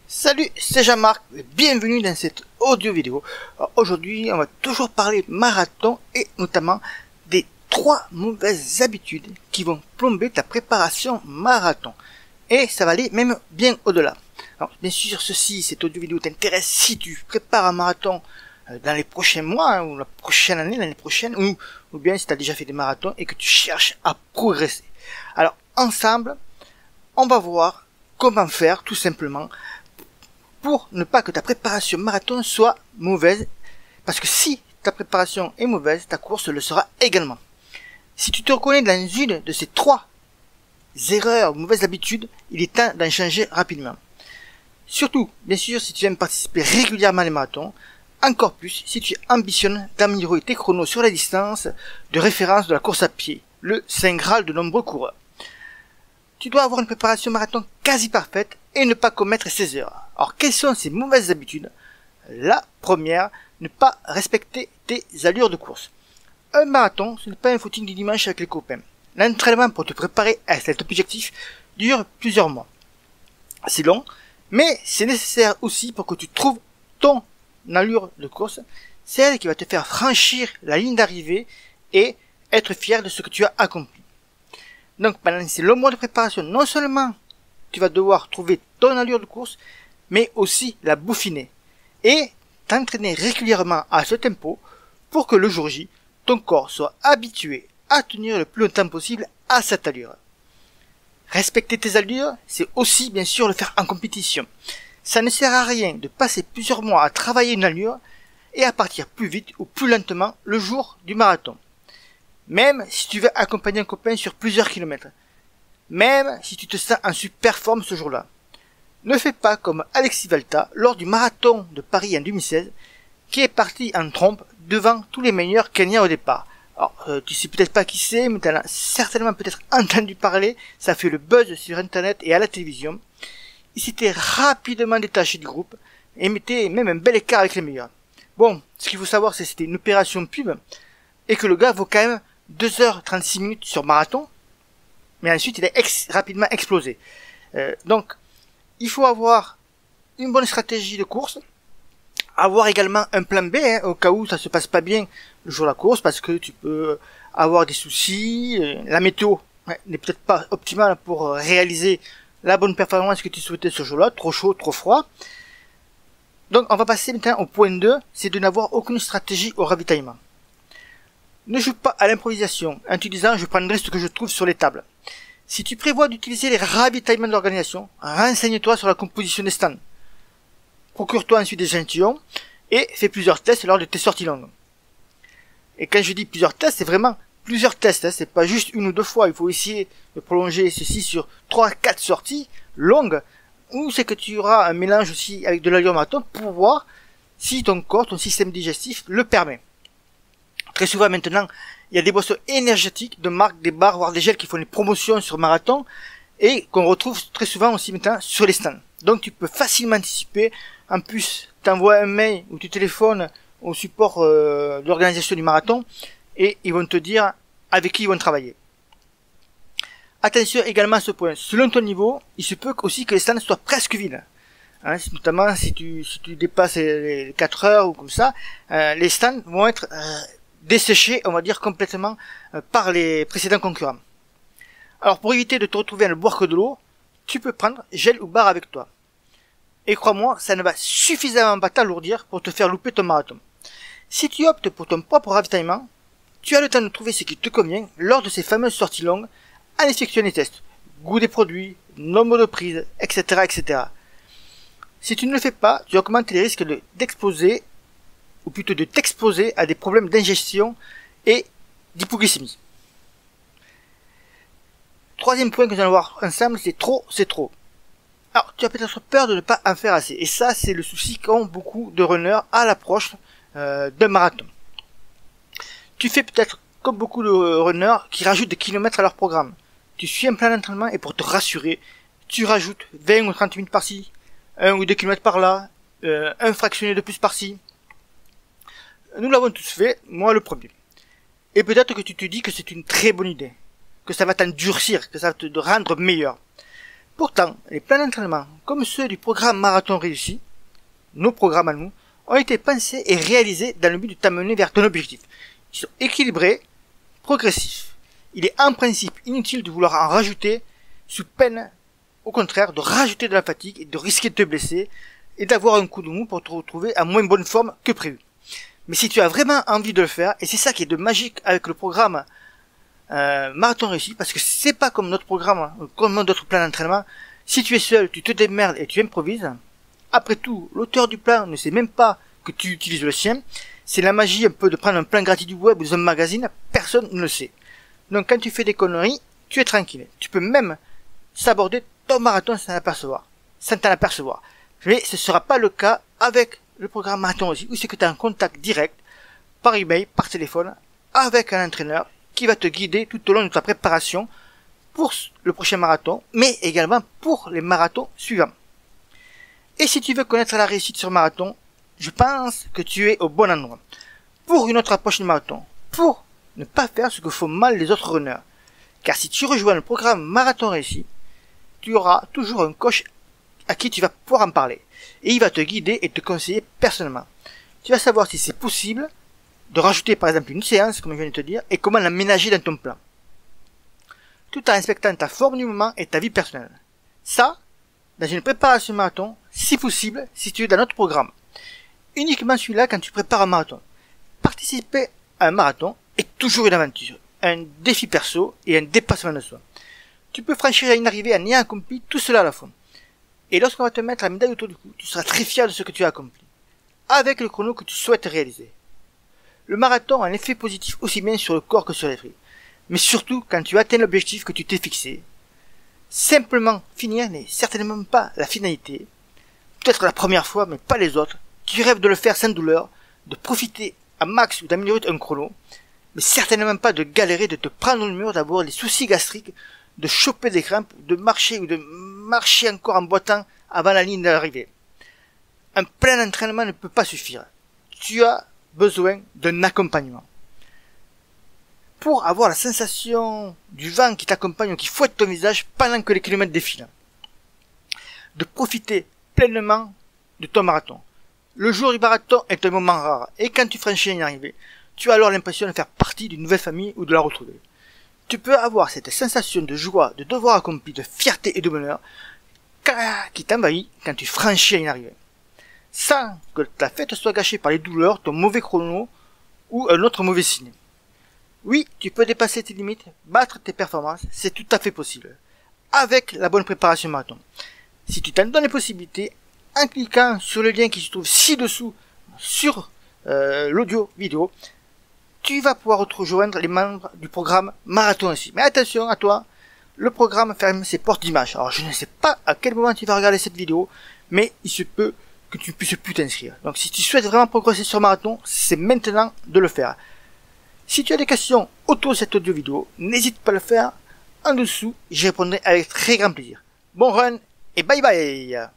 Salut, c'est Jean-Marc, bienvenue dans cette audio vidéo. Aujourd'hui, on va toujours parler marathon et notamment des 3 mauvaises habitudes qui vont plomber ta préparation marathon. Et ça va aller même bien au-delà. Alors, bien sûr, cette audio vidéo t'intéresse si tu prépares un marathon dans les prochains mois, ou la prochaine année, l'année prochaine, ou bien si tu as déjà fait des marathons et que tu cherches à progresser. Alors, ensemble, on va voir comment faire tout simplement pour ne pas que ta préparation marathon soit mauvaise, parce que si ta préparation est mauvaise, ta course le sera également. Si tu te reconnais dans une de ces 3 erreurs ou mauvaises habitudes, il est temps d'en changer rapidement. Surtout, bien sûr, si tu aimes participer régulièrement à les marathons, encore plus si tu ambitionnes d'améliorer tes chronos sur la distance de référence de la course à pied, le saint graal de nombreux coureurs. Tu dois avoir une préparation marathon quasi parfaite et ne pas commettre ces erreurs. Alors, quelles sont ces mauvaises habitudes? La première, ne pas respecter tes allures de course. Un marathon, ce n'est pas un footing du dimanche avec les copains. L'entraînement pour te préparer à cet objectif dure plusieurs mois. C'est long, mais c'est nécessaire aussi pour que tu trouves ton allure de course, celle qui va te faire franchir la ligne d'arrivée et être fier de ce que tu as accompli. Donc pendant ces longs mois de préparation, non seulement tu vas devoir trouver ton allure de course, mais aussi la bouffiner et t'entraîner régulièrement à ce tempo pour que le jour J, ton corps soit habitué à tenir le plus longtemps possible à cette allure. Respecter tes allures, c'est aussi bien sûr le faire en compétition. Ça ne sert à rien de passer plusieurs mois à travailler une allure et à partir plus vite ou plus lentement le jour du marathon. Même si tu veux accompagner un copain sur plusieurs kilomètres. Même si tu te sens en super forme ce jour-là. Ne fais pas comme Alexis Valta lors du marathon de Paris en 2016, qui est parti en trompe devant tous les meilleurs Kenyans au départ. Alors, tu sais peut-être pas qui c'est, mais tu en as certainement peut-être entendu parler, ça fait le buzz sur internet et à la télévision. Il s'était rapidement détaché du groupe, et mettait même un bel écart avec les meilleurs. Bon, ce qu'il faut savoir, c'est que c'était une opération pub, et que le gars vaut quand même 2h36 sur marathon, mais ensuite il a rapidement explosé. Donc, il faut avoir une bonne stratégie de course, avoir également un plan B, au cas où ça se passe pas bien le jour de la course, parce que tu peux avoir des soucis, la météo n'est peut-être pas optimale pour réaliser la bonne performance que tu souhaitais ce jour-là, trop chaud, trop froid. Donc on va passer maintenant au point 2, c'est de n'avoir aucune stratégie au ravitaillement. Ne joue pas à l'improvisation en te disant je prendrai ce que je trouve sur les tables. Si tu prévois d'utiliser les ravitaillements de l'organisation, renseigne-toi sur la composition des stands. Procure-toi ensuite des échantillons et fais plusieurs tests lors de tes sorties longues. Et quand je dis plusieurs tests, c'est vraiment plusieurs tests, c'est pas juste une ou 2 fois, il faut essayer de prolonger ceci sur 3-4 sorties longues, ou c'est que tu auras un mélange aussi avec de l'allure marathon pour voir si ton corps, ton système digestif le permet. Très souvent maintenant, il y a des boissons énergétiques de marque, des bars, voire des gels qui font des promotions sur marathon et qu'on retrouve très souvent aussi maintenant sur les stands. Donc tu peux facilement anticiper. En plus, tu envoies un mail ou tu téléphones au support de l'organisation du marathon et ils vont te dire avec qui ils vont travailler. Attention également à ce point. Selon ton niveau, il se peut aussi que les stands soient presque vides. Hein, notamment si tu dépasses les 4 heures ou comme ça, les stands vont être desséché, on va dire, complètement par les précédents concurrents. Alors, pour éviter de te retrouver à ne boire que de l'eau, tu peux prendre gel ou barre avec toi. Et crois-moi, ça ne va suffisamment pas t'alourdir pour te faire louper ton marathon. Si tu optes pour ton propre ravitaillement, tu as le temps de trouver ce qui te convient lors de ces fameuses sorties longues en effectuant les tests. Goût des produits, nombre de prises, etc., etc. Si tu ne le fais pas, tu augmentes les risques d'exposer ou plutôt de t'exposer à des problèmes d'ingestion et d'hypoglycémie. Troisième point que nous allons voir ensemble, c'est trop, c'est trop. Alors, tu as peut-être peur de ne pas en faire assez, et ça, c'est le souci qu'ont beaucoup de runners à l'approche d'un marathon. Tu fais peut-être comme beaucoup de runners qui rajoutent des kilomètres à leur programme. Tu suis un plan d'entraînement et pour te rassurer, tu rajoutes 20 ou 30 minutes par-ci, 1 ou 2 kilomètres par-là, un fractionné de plus par-ci. Nous l'avons tous fait, moi le premier. Et peut-être que tu te dis que c'est une très bonne idée, que ça va t'endurcir, que ça va te rendre meilleur. Pourtant, les plans d'entraînement, comme ceux du programme Marathon Réussi, nos programmes à nous, ont été pensés et réalisés dans le but de t'amener vers ton objectif. Ils sont équilibrés, progressifs. Il est en principe inutile de vouloir en rajouter, sous peine, au contraire, de rajouter de la fatigue et de risquer de te blesser et d'avoir un coup de mou pour te retrouver en moins bonne forme que prévu. Mais si tu as vraiment envie de le faire, et c'est ça qui est de magique avec le programme Marathon Réussi, parce que c'est pas comme notre programme, comme d'autres plans d'entraînement, si tu es seul, tu te démerdes et tu improvises. Après tout, l'auteur du plan ne sait même pas que tu utilises le sien. C'est la magie un peu de prendre un plan gratuit du web ou dans un magazine, personne ne le sait. Donc quand tu fais des conneries, tu es tranquille. Tu peux même s'aborder ton marathon sans t'en apercevoir. Mais ce sera pas le cas avec le programme Marathon aussi, où c'est que tu es en contact direct, par email, par téléphone, avec un entraîneur qui va te guider tout au long de ta préparation pour le prochain marathon, mais également pour les marathons suivants. Et si tu veux connaître la réussite sur marathon, je pense que tu es au bon endroit. Pour une autre approche du marathon, pour ne pas faire ce que font mal les autres runners. Car si tu rejoins le programme Marathon Réussi, tu auras toujours un coach à qui tu vas pouvoir en parler. Et il va te guider et te conseiller personnellement. Tu vas savoir si c'est possible de rajouter par exemple une séance, comme je viens de te dire, et comment l'aménager dans ton plan. Tout en respectant ta forme du moment et ta vie personnelle. Ça, dans une préparation marathon, si possible, si tu es dans notre programme. Uniquement celui-là quand tu prépares un marathon. Participer à un marathon est toujours une aventure, un défi perso et un dépassement de soi. Tu peux franchir une arrivée en ayant accompli tout cela à la fois. Et lorsqu'on va te mettre la médaille autour du cou, tu seras très fier de ce que tu as accompli, avec le chrono que tu souhaites réaliser. Le marathon a un effet positif aussi bien sur le corps que sur l'esprit, mais surtout quand tu atteins l'objectif que tu t'es fixé. Simplement finir n'est certainement pas la finalité, peut-être la première fois, mais pas les autres. Tu rêves de le faire sans douleur, de profiter à max ou d'améliorer un chrono, mais certainement pas de galérer, de te prendre le mur, d'avoir des soucis gastriques, de choper des crampes, de marcher encore en boitant avant la ligne d'arrivée. Un plein entraînement ne peut pas suffire. Tu as besoin d'un accompagnement. Pour avoir la sensation du vent qui t'accompagne ou qui fouette ton visage pendant que les kilomètres défilent. De profiter pleinement de ton marathon. Le jour du marathon est un moment rare, et quand tu franchis une arrivée, tu as alors l'impression de faire partie d'une nouvelle famille ou de la retrouver. Tu peux avoir cette sensation de joie, de devoir accompli, de fierté et de bonheur qui t'envahit quand tu franchis une arrivée. Sans que ta fête soit gâchée par les douleurs, ton mauvais chrono ou un autre mauvais signe. Oui, tu peux dépasser tes limites, battre tes performances, c'est tout à fait possible. Avec la bonne préparation marathon. Si tu t'en donnes les possibilités, en cliquant sur le lien qui se trouve ci-dessous sur l'audio vidéo, tu vas pouvoir rejoindre les membres du programme Marathon aussi. Mais attention à toi, le programme ferme ses portes d'image. Alors je ne sais pas à quel moment tu vas regarder cette vidéo, mais il se peut que tu ne puisses plus t'inscrire. Donc si tu souhaites vraiment progresser sur Marathon, c'est maintenant de le faire. Si tu as des questions autour de cette audio vidéo, n'hésite pas à le faire en dessous, j'y répondrai avec très grand plaisir. Bon run et bye bye!